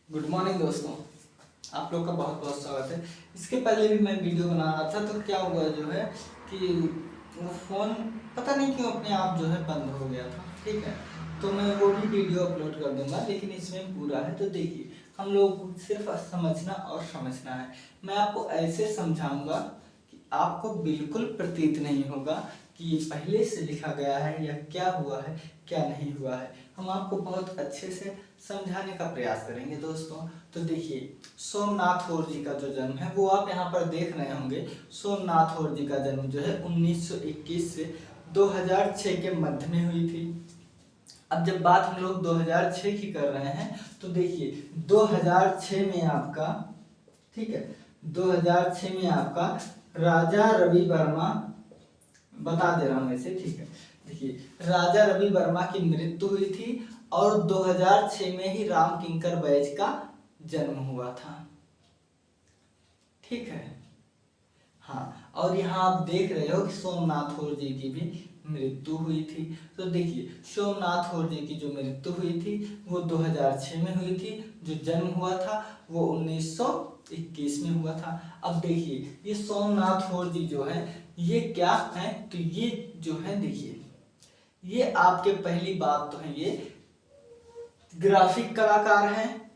Good morning दोस्तों, आप लोग का बहुत बहुत स्वागत है। इसके पहले भी मैं वीडियो बना रहा था तो क्या हुआ जो है कि वो फ़ोन पता नहीं क्यों अपने आप जो है बंद हो गया था। ठीक है, तो मैं वो भी वीडियो अपलोड कर दूंगा, लेकिन इसमें पूरा है। तो देखिए, हम लोग को सिर्फ समझना और समझना है। मैं आपको ऐसे समझाऊंगा कि आपको बिल्कुल प्रतीत नहीं होगा कि ये पहले से लिखा गया है या क्या हुआ है क्या नहीं हुआ है। हम आपको बहुत अच्छे से समझाने का प्रयास करेंगे दोस्तों। तो देखिए, सोमनाथ और जी का जो जन्म है वो आप यहाँ पर देख रहे होंगे। सोमनाथ और जी का जन्म जो है 1921 से 2006 के मध्य में हुई थी। अब जब बात हम लोग 2006 की कर रहे हैं तो देखिए 2006 में आपका, ठीक है, 2006 में आपका राजा रवि वर्मा, बता दे रहा हूँ ऐसे, ठीक है। देखिए, राजा रवि वर्मा की मृत्यु हुई थी और 2006 में ही राम किंकर बैज का जन्म हुआ था। ठीक है, हाँ। और यहाँ आप देख रहे हो कि सोमनाथ और जी की भी मृत्यु हुई थी। तो देखिए, सोमनाथ और जी की जो मृत्यु हुई थी वो 2006 में हुई थी, जो जन्म हुआ था वो 1921 में हुआ था। अब देखिए, ये सोमनाथ और जी जो है ये क्या है, तो ये जो है देखिए, ये आपके पहली बात तो है, ये ग्राफिक कलाकार हैं।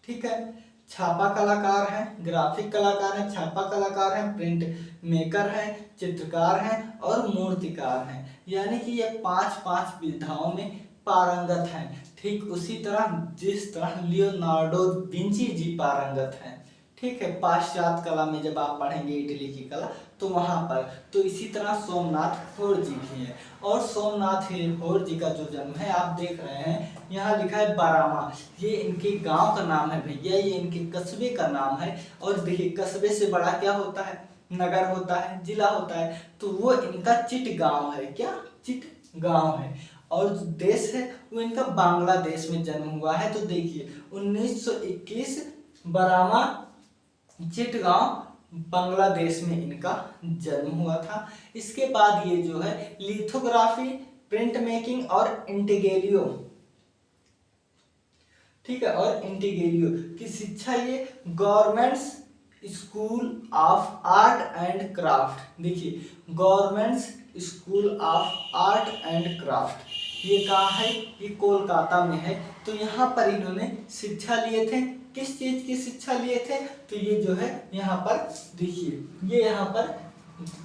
ठीक है, छापा कलाकार हैं, ग्राफिक कलाकार हैं, छापा कलाकार हैं, प्रिंट मेकर हैं, चित्रकार हैं और मूर्तिकार हैं। यानी कि ये पांच विधाओं में पारंगत हैं। ठीक उसी तरह जिस तरह लियोनार्डो विंची जी पारंगत हैं। ठीक है, पाश्चात्य कला में जब आप पढ़ेंगे इटली की कला तो वहां पर, तो इसी तरह सोमनाथ होर जी भी है। और सोमनाथ होर जी का जो जन्म है आप देख रहे हैं, यहाँ लिखा है बरामा। ये इनके गांव का नाम है भैया, ये इनके कस्बे का नाम है। और देखिए, कस्बे से बड़ा क्या होता है, नगर होता है, जिला होता है। तो वो इनका चिट गांव है। क्या चिट गांव है। और जो देश है वो इनका बांग्लादेश में जन्म हुआ है। तो देखिए, 1921 बरामा चिटगांव बांग्लादेश में इनका जन्म हुआ था। इसके बाद ये जो है लिथोग्राफी, प्रिंट मेकिंग और इंटीग्रेलियो, ठीक है, और इंटीग्रेलियो की शिक्षा ये governments school of art and craft, देखिए governments school of art and craft, ये कहाँ है, ये कोलकाता में है। तो यहाँ पर इन्होंने शिक्षा लिए थे। किस चीज की शिक्षा लिए थे, तो ये जो है यहाँ पर देखिए, ये यहाँ पर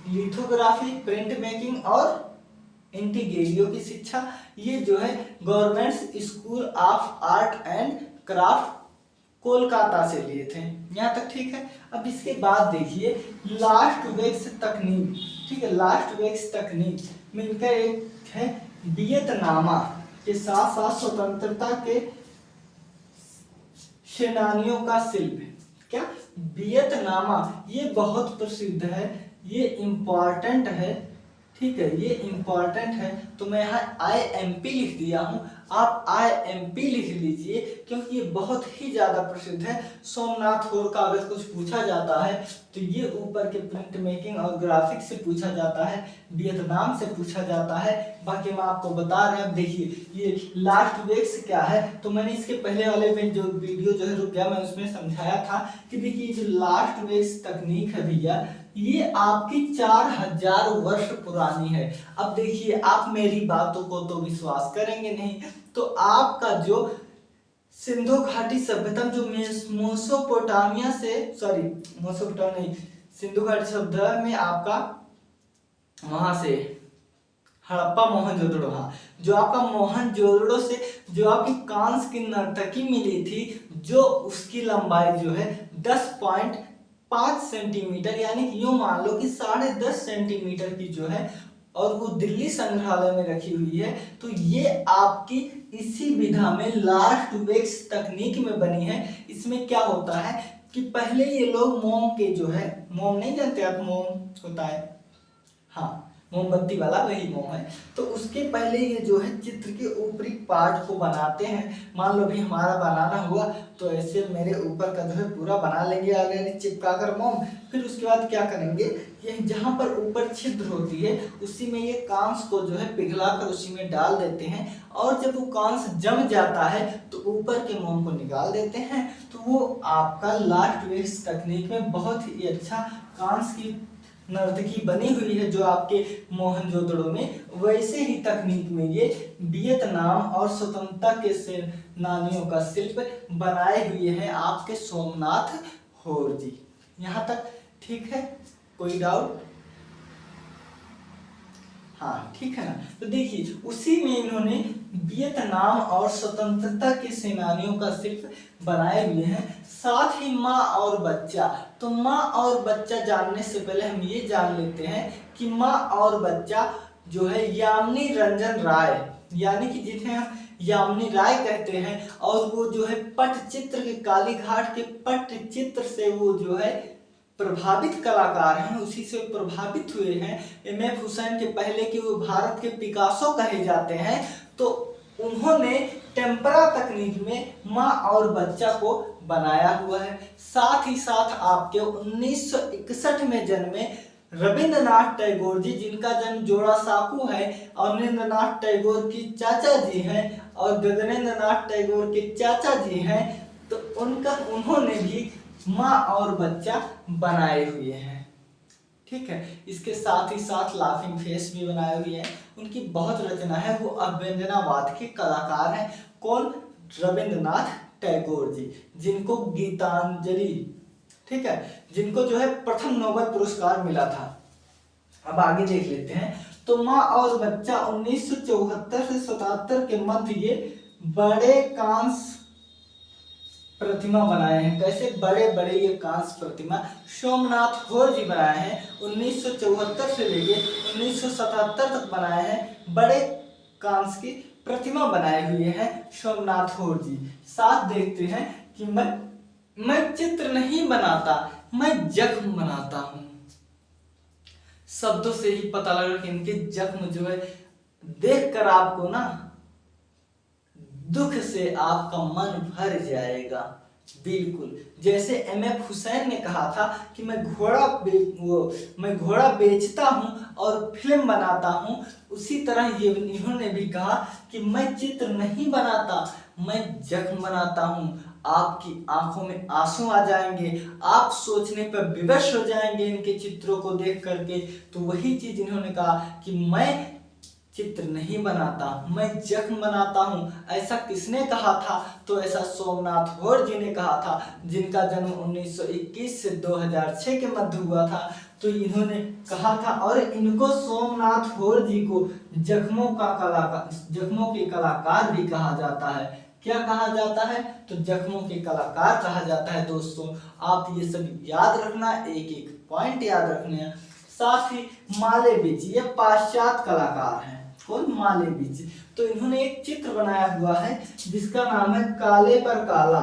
लिथोग्राफी, प्रिंट मेकिंग और इंटीग्रेलियो की शिक्षा ये जो है governments school of art and craft Kolkata से लिए थे। यहाँ तक ठीक है। अब इसके बाद देखिए लास्ट वैक्स तकनीक, ठीक है, लास्ट वैक्स तकनीक में इनका एक है वियतनामा के साथ साथ स्वतंत्रता के सेनानियों का शिल्प। क्या वियतनामा, ये बहुत प्रसिद्ध है, ये इंपॉर्टेंट है। ठीक है, ये इंपॉर्टेंट है। तो मैं यहाँ IMP लिख दिया हूँ, आप IMP लिख लीजिए क्योंकि ये बहुत ही ज्यादा प्रसिद्ध है। सोमनाथ होर का अगर कुछ पूछा जाता है तो ये ऊपर के प्रिंट मेकिंग और ग्राफिक्स से पूछा जाता है, वियतनाम से पूछा जाता है। बाकी मैं आपको बता रहे हैं। देखिए, ये लास्ट वैक्स क्या है, तो मैंने इसके पहले वाले में जो वीडियो जो है रुक गया, मैं उसमें समझाया था कि देखिए जो लास्ट वैक्स तकनीक है भैया, ये आपकी 4000 वर्ष पुरानी है। अब देखिए, आप मेरी बातों को तो विश्वास करेंगे नहीं, तो आपका जो सिंधु घाटी सभ्यता जो मेसोपोटामिया से, सॉरी मेसोपोटामिया नहीं, सिंधु घाटी सभ्यता में आपका वहां से हड़प्पा मोहनजोदड़ो, हाँ, जो आपका मोहनजोदड़ो से जो आपकी कांस्य की नर्तकी मिली थी, जो उसकी लंबाई जो है 10.5 सेंटीमीटर, यानी कि यूं मान लो कि 10.5 सेंटीमीटर की जो है, और वो दिल्ली संग्रहालय में रखी हुई है। तो ये आपकी इसी विधा में लास्ट वैक्स तकनीक में बनी है। इसमें क्या होता है कि पहले ये लोग मोम के जो है, मोम नहीं जानते आप, मोम होता है, हाँ, मोमबत्ती वाला वही मोम है। तो उसके पहले ये जो है चित्र के ऊपरी पार्ट को बनाते हैं। मान लो भी हमारा बनाना हुआ तो ऐसे मेरे ऊपर का जो है पूरा बना लेंगे ऑलरेडी चिपका कर मोम। फिर उसके बाद क्या करेंगे, ये जहाँ पर ऊपर छिद्र होती है उसी में ये कांस को जो है पिघला कर उसी में डाल देते हैं। और जब वो कांस जम जाता है तो तो ऊपर के मोम को निकाल देते हैं, तो वो आपका लास्ट वेस्ट तकनीक में बहुत ही अच्छा कांस की नर्तकी बनी हुई है जो आपके मोहनजोदड़ो में, वैसे ही तकनीक में ये वियतनाम और स्वतंत्रता के सेनानियों का शिल्प बनाए हुए हैं आपके सोमनाथ होर जी। यहाँ तक ठीक है, कोई डाउट? हाँ ठीक है ना। तो देखिए उसी में इन्होंने वियतनाम और स्वतंत्रता के सेनानियों का शिल्प बनाए हुए हैं। साथ ही माँ और बच्चा, तो माँ और बच्चा जानने से पहले हम ये जान लेते हैं कि माँ और बच्चा जो है यामिनी रंजन राय, यानी कि जिन्हें हम यामिनी राय कहते हैं, और वो जो है पटचित्र के कालीघाट के पटचित्र से वो जो है प्रभावित कलाकार हैं, उसी से प्रभावित हुए हैं। एम.एफ. हुसैन के पहले के वो भारत के पिकासो कहे जाते हैं। तो उन्होंने टेम्परा तकनीक में माँ और बच्चा को बनाया हुआ है। साथ ही साथ आपके 1961 में जन्मे रविंद्रनाथ टैगोर जी, जिनका जन्म जोड़ासांकू है, अवनींद्रनाथ टैगोर की चाचा जी हैं और गगनेंद्र नाथ टैगोर के चाचा जी हैं, तो उन्होंने भी माँ और बच्चा बनाए हुए हैं। ठीक है, इसके साथ ही साथ लाफिंग फेस भी बनाए हुए हैं। उनकी बहुत रचना है, वो अभ्यंजनावाद के कलाकार हैं। कौन? रविंद्रनाथ टैगोर जी, जिनको गीतांजलि, ठीक है, जिनको जो है प्रथम नोबेल पुरस्कार मिला था। अब आगे देख लेते हैं। तो माँ और बच्चा 1974 से 77 के मध्य ये बड़े कांस प्रतिमा बनाए हैं। कैसे? बड़े बड़े ये कांस प्रतिमा सोमनाथ होर जी बनाए हैं। 1974 से लेके 1977 तक बनाए हैं, बड़े कांस की प्रतिमा बनाए हुए हैं सोमनाथ होर जी। साथ देखते हैं कि मैं चित्र नहीं बनाता, मैं जख्म बनाता हूं। शब्दों से ही पता लगा कि इनके जख्म जो है देखकर आपको ना दुख से आपका मन भर जाएगा। बिल्कुल जैसे एम.एफ. हुसैन ने कहा था कि मैं घोड़ा बेचता हूं और फिल्म बनाता हूं, उसी तरह ये इन्होंने भी कहा कि मैं चित्र नहीं बनाता, मैं जख्म बनाता हूं। आपकी आंखों में आंसू आ जाएंगे, आप सोचने पर विवश हो जाएंगे इनके चित्रों को देख करके। तो वही चीज इन्होंने कहा कि मैं चित्र नहीं बनाता, मैं जख्म बनाता हूं। ऐसा किसने कहा था? तो ऐसा सोमनाथ होर जी ने कहा था, जिनका जन्म 1921 से 2006 के मध्य हुआ था। तो इन्होंने कहा था, और इनको सोमनाथ होर जी को जख्मों के कलाकार भी कहा जाता है। क्या कहा जाता है? तो जख्मों के कलाकार कहा जाता है। दोस्तों आप ये सब याद रखना, एक एक पॉइंट याद रखने हैं। साथ ही मालेविच ये पाश्चात्य कलाकार हैं। कौन? मालेविच। तो इन्होंने एक चित्र बनाया हुआ है जिसका नाम है काले पर काला।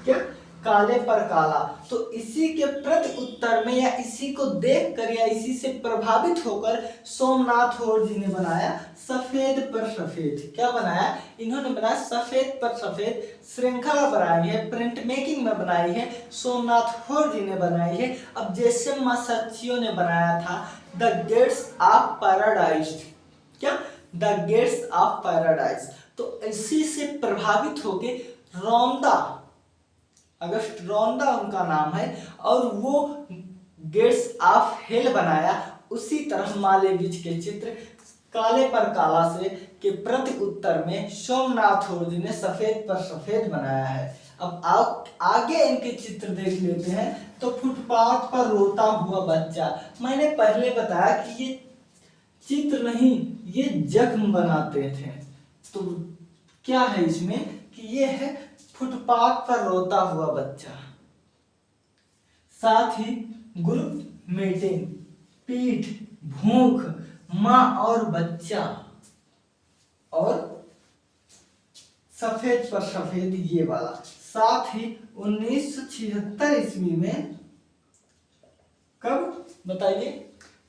क्या? काले पर काला। तो इसी के प्रति उत्तर में, या इसी को देखकर या इसी से प्रभावित होकर सोमनाथ होर जी ने बनाया सफेद पर सफेद। क्या बनाया? इन्होंने बनाया सफेद पर सफेद श्रृंखला बनाई है, प्रिंट मेकिंग में बनाई है, सोमनाथ होर जी ने बनाई है। अब जैसे मासाचियो ने बनाया था द गेट्स ऑफ पैराडाइज। क्या? The gates of paradise. तो इसी से प्रभावित होके रौंदा, अगस्त रौंदा उनका नाम है, और वो गेट्स ऑफ हेल बनाया। उसी तरह मालेविच के चित्र काले पर काला से के प्रति उत्तर में सोमनाथ होर जी ने सफेद पर सफेद बनाया है। अब आगे इनके चित्र देख लेते हैं। तो फुटपाथ पर रोता हुआ बच्चा, मैंने पहले बताया कि ये चित्र नहीं, ये जख्म बनाते थे। तो क्या है इसमें कि ये है फुटपाथ पर रोता हुआ बच्चा। साथ ही ग्रुप मीटिंग, पीठ, भूख, माँ और बच्चा, और सफेद पर सफेद ये वाला। साथ ही 1976 ईस्वी में, कब बताइए?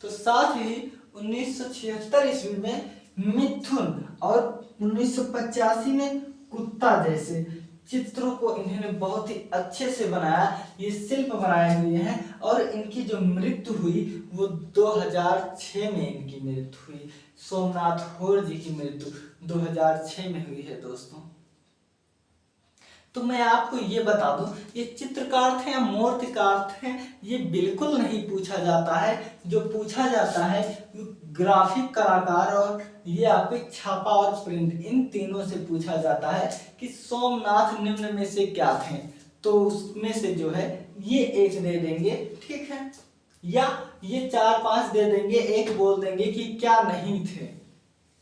तो साथ ही 1976 ईस्वी में मिथुन, और 1985 में कुत्ता जैसे चित्रों को इन्होंने बहुत ही अच्छे से बनाया। ये शिल्प बनाए हुए हैं, और इनकी जो मृत्यु हुई वो 2006 में इनकी मृत्यु हुई। सोमनाथ होर जी की मृत्यु 2006 में हुई है दोस्तों। तो मैं आपको ये बता दूं, ये चित्रकार थे या मूर्तिकार थे, ये बिल्कुल नहीं पूछा जाता है। जो पूछा जाता है वो ग्राफिक कलाकार और ये आपके छापा और प्रिंट, इन तीनों से पूछा जाता है कि सोमनाथ निम्न में से क्या थे। तो उसमें से जो है ये एक दे देंगे, ठीक है, या ये 4-5 दे देंगे, एक बोल देंगे कि क्या नहीं थे,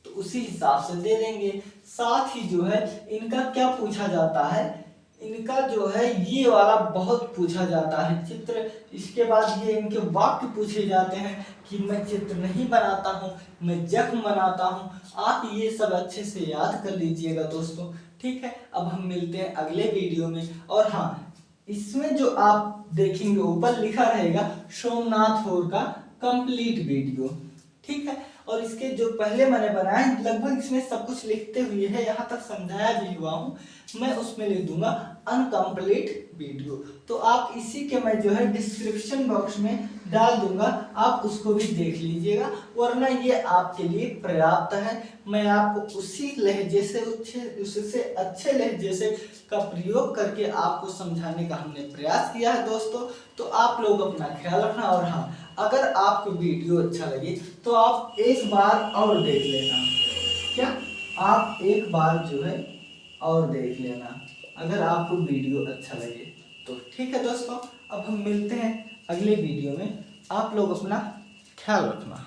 तो उसी हिसाब से दे देंगे। साथ ही जो है इनका क्या पूछा जाता है, इनका जो है ये वाला बहुत पूछा जाता है चित्र। इसके बाद ये इनके वाक्य पूछे जाते हैं कि मैं चित्र नहीं बनाता हूँ, मैं जख्म बनाता हूँ। आप ये सब अच्छे से याद कर लीजिएगा दोस्तों, ठीक है। अब हम मिलते हैं अगले वीडियो में। और हाँ, इसमें जो आप देखेंगे ऊपर लिखा रहेगा सोमनाथ होर का कंप्लीट वीडियो, ठीक है। और इसके जो पहले मैंने बनाए लगभग इसमें सब कुछ लिखते हुए है, यहाँ तक समझाया भी हुआ हूँ, मैं उसमें लिख दूंगा अनकम्प्लीट वीडियो। तो आप इसी के मैं जो है डिस्क्रिप्शन बॉक्स में डाल दूंगा, आप उसको भी देख लीजिएगा, वरना ये आपके लिए पर्याप्त है। मैं आपको उसी लहजे से उससे अच्छे लहजे से का प्रयोग करके आपको समझाने का हमने प्रयास किया है दोस्तों। तो आप लोग अपना ख्याल रखना। और हाँ, अगर आपको वीडियो अच्छा लगे तो आप एक बार और देख लेना, क्या आप एक बार जो है और देख लेना अगर आपको वीडियो अच्छा लगे तो, ठीक है दोस्तों। अब हम मिलते हैं अगले वीडियो में, आप लोग अपना ख्याल रखना।